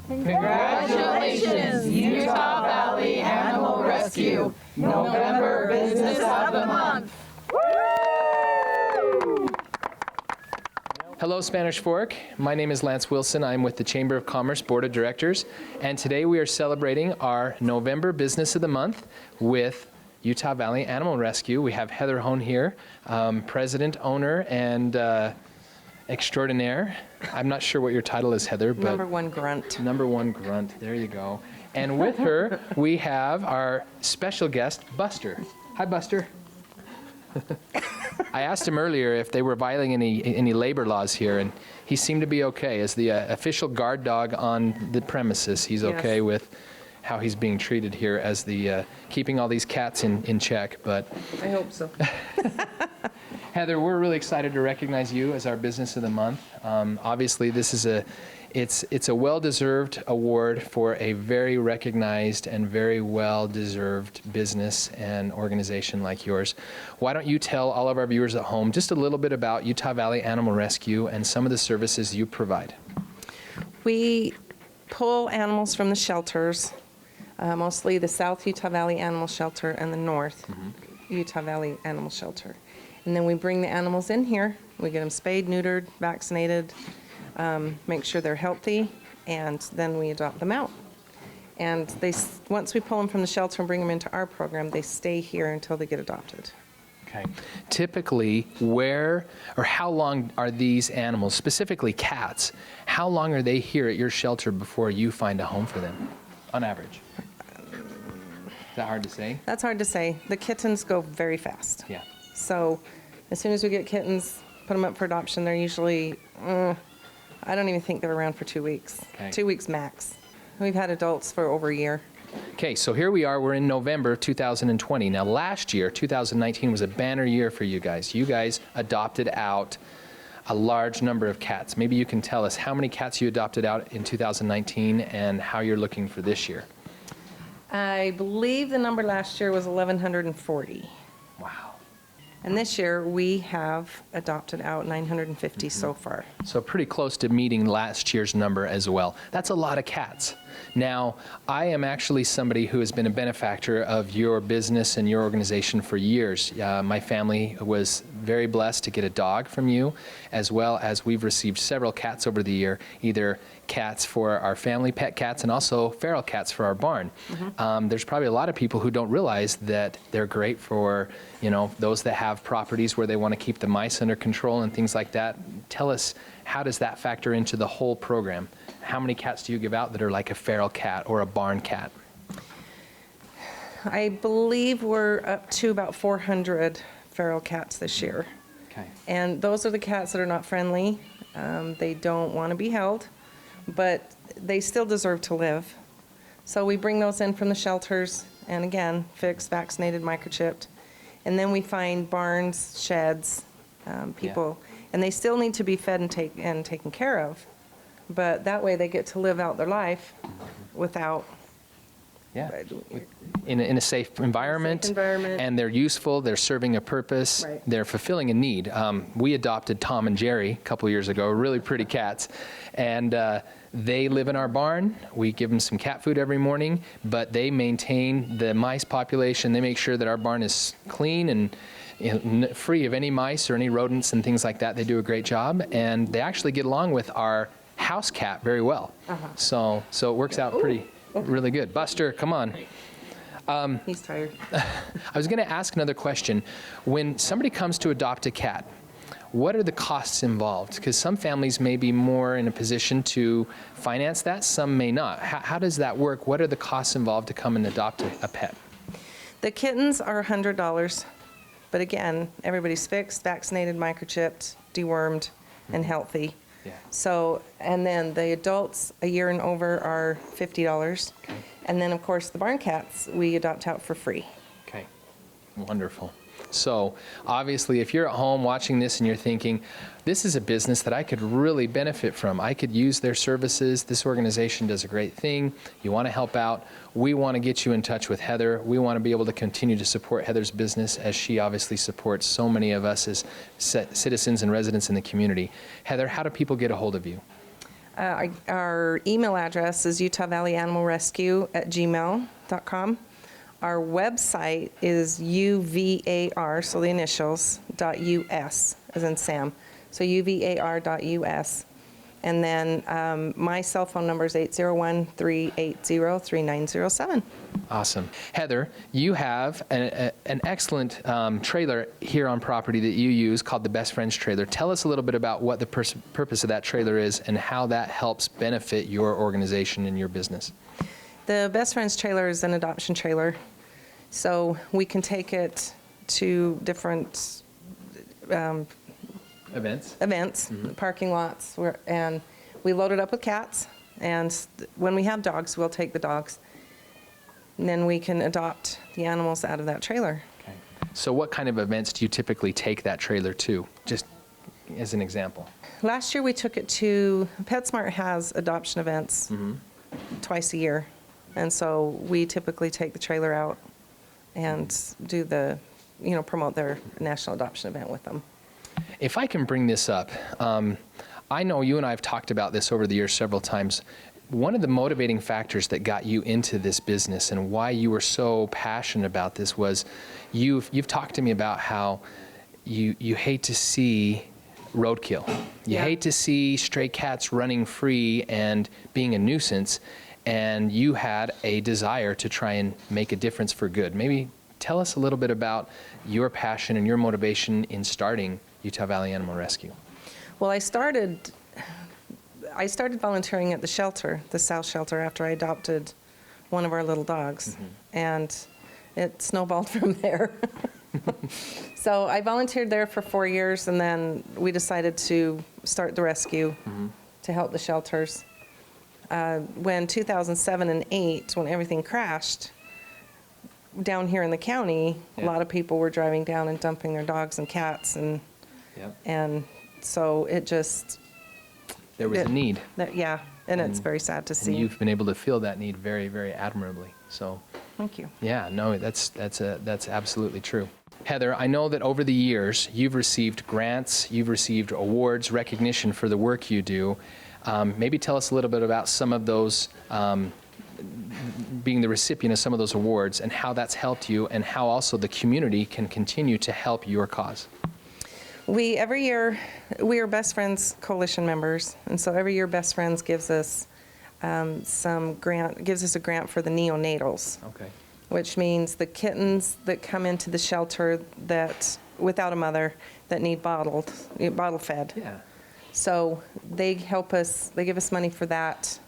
Congratulations, Utah Valley Animal Rescue, November Business of the Month. Hello, Spanish Fork. My name is Lance Wilson. I'm with the Chamber of Commerce Board of Directors, and today we are celebrating our November Business of the Month with Utah Valley Animal Rescue. We have Heather Hone here, president, owner, and extraordinaire. I'm not sure what your title is, Heather, but Number one grunt. Number one grunt. There you go. And with her, we have our special guest, Buster. Hi, Buster. I asked him earlier if they were violating any labor laws here, and he seemed to be okay. As the official guard dog on the premises, he's okay Yes. with how he's being treated here as the keeping all these cats in check. But I hope so. Heather, we're really excited to recognize you as our Business of the Month. Obviously, this is it's a well-deserved award for a very recognized and very well-deserved business and organization like yours. Why don't you tell all of our viewers at home just a little bit about Utah Valley Animal Rescue and some of the services you provide? We pull animals from the shelters, mostly the South Utah Valley Animal Shelter and the North Utah Valley Animal Shelter. And then we bring the animals in here. We get them spayed, neutered, vaccinated, make sure they're healthy, and then we adopt them out. And once we pull them from the shelter and bring them into our program, they stay here until they get adopted. Okay. Typically, where or how long are these animals, specifically cats, how long are they here at your shelter before you find a home for them, on average? Is that hard to say? That's hard to say. The kittens go very fast. Yeah. So as soon as we get kittens, put them up for adoption, they're usually, I don't even think they're around for 2 weeks. Okay. 2 weeks max. We've had adults for over a year. Okay, so here we are. We're in November of 2020. Now, last year, 2019, was a banner year for you guys. You guys adopted out a large number of cats. Maybe you can tell us how many cats you adopted out in 2019 and how you're looking for this year. I believe the number last year was 1,140. Wow. And this year, we have adopted out 950 so far. So pretty close to meeting last year's number as well. That's a lot of cats. Now, I am actually somebody who has been a benefactor of your business and your organization for years. My family was very blessed to get a dog from you, as well as we've received several cats over the year, either cats for our family pet cats and also feral cats for our barn. There's probably a lot of people who don't realize that they're great for, those that have properties where they want to keep the mice under control and things like that. Tell us, how does that factor into the whole program? How many cats do you give out that are like a feral cat or a barn cat? I believe we're up to about 400 feral cats this year. Okay. And those are the cats that are not friendly. They don't want to be held, but they still deserve to live. So we bring those in from the shelters, and again, fixed, vaccinated, microchipped. And then we find barns, sheds, people, and they still need to be fed and taken care of. But that way they get to live out their life without... Yeah, in a safe environment, and they're useful, they're serving a purpose, Right. They're fulfilling a need. We adopted Tom and Jerry a couple years ago, really pretty cats, and they live in our barn. We give them some cat food every morning, but they maintain the mice population. They make sure that our barn is clean and free of any mice or any rodents and things like that. They do a great job, and they actually get along with our house cat very well. So it works out really good. Buster, come on. He's tired. I was going to ask another question. When somebody comes to adopt a cat, what are the costs involved? Because some families may be more in a position to finance that, some may not. How does that work? What are the costs involved to come and adopt a pet? The kittens are $100, but again, everybody's fixed, vaccinated, microchipped, dewormed, and healthy. Yeah. So, and then the adults a year and over are $50. Okay. And then, of course, the barn cats we adopt out for free. Okay, wonderful. So obviously, if you're at home watching this and you're thinking, this is a business that I could really benefit from, I could use their services, this organization does a great thing, you want to help out, we want to get you in touch with Heather. We want to be able to continue to support Heather's business as she obviously supports so many of us as citizens and residents in the community. Heather, how do people get a hold of you? Our email address is utahvalleyanimalrescue@gmail.com. Our website is UVAR, so the initials, .us, as in Sam. So UVAR.us. And then my cell phone number is 801-380-3907. Awesome. Heather, you have an excellent trailer here on property that you use called the Best Friends Trailer. Tell us a little bit about what the purpose of that trailer is and how that helps benefit your organization and your business. The Best Friends Trailer is an adoption trailer. So we can take it to different events, parking lots, and we load it up with cats. And when we have dogs, we'll take the dogs. And then we can adopt the animals out of that trailer. Okay. So what kind of events do you typically take that trailer to, just as an example? Last year we took it to, PetSmart has adoption events twice a year. And so we typically take the trailer out and do the, promote their national adoption event with them. If I can bring this up, I know you and I have talked about this over the years several times. One of the motivating factors that got you into this business and why you were so passionate about this was you've talked to me about how you hate to see roadkill. You hate to see stray cats running free and being a nuisance, and you had a desire to try and make a difference for good. Maybe tell us a little bit about your passion and your motivation in starting Utah Valley Animal Rescue. Well, I started volunteering at the shelter, the South Shelter, after I adopted one of our little dogs. And it snowballed from there. So I volunteered there for 4 years, and then we decided to start the rescue to help the shelters. When 2007 and 8, when everything crashed, down here in the county, a lot of people were driving down and dumping their dogs and cats, and so it just... There was a need. And it's very sad to see. And you've been able to fill that need very, very admirably. So, thank you. Yeah, no, that's absolutely true. Heather, I know that over the years you've received grants, you've received awards, recognition for the work you do. Maybe tell us a little bit about some of those, being the recipient of some of those awards, and how that's helped you, and how also the community can continue to help your cause. Every year, we are Best Friends Coalition members, and so every year Best Friends gives us a grant for the neonatals. Okay. Which means the kittens that come into the shelter that without a mother that need bottle fed. Yeah. So they help us. They give us money for that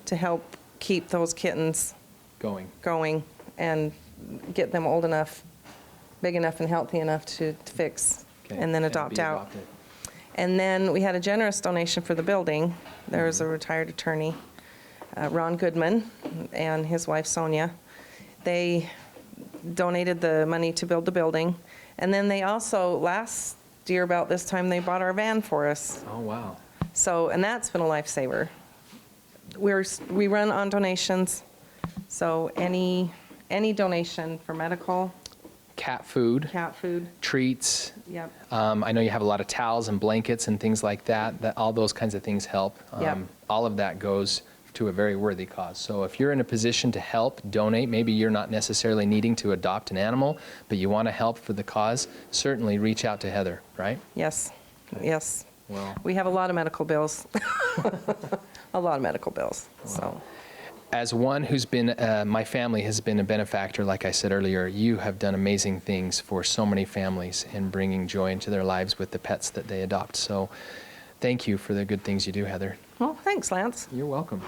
to help keep those kittens going and get them old enough, big enough, and healthy enough to fix. And then adopt out. And then we had a generous donation for the building. There was a retired attorney, Ron Goodman, and his wife Sonia. They donated the money to build the building. And then they also, last year about this time, they bought our van for us. Oh, wow. So, and that's been a lifesaver. We run on donations. So any donation for medical, cat food, treats. Yep. I know you have a lot of towels and blankets and things like that. All those kinds of things help. All of that goes to a very worthy cause. So if you're in a position to help, donate, maybe you're not necessarily needing to adopt an animal, but you want to help for the cause, certainly reach out to Heather, right? Yes. Yes. Well, we have a lot of medical bills. A lot of medical bills. Wow. So. As one who's been, my family has been a benefactor, like I said earlier, you have done amazing things for so many families in bringing joy into their lives with the pets that they adopt. So thank you for the good things you do, Heather. Well, thanks, Lance. You're welcome.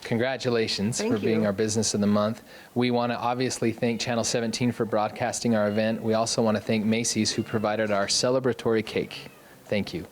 Congratulations for being you. our Business of the Month. We want to obviously thank Channel 17 for broadcasting our event. We also want to thank Macy's, who provided our celebratory cake. Thank you.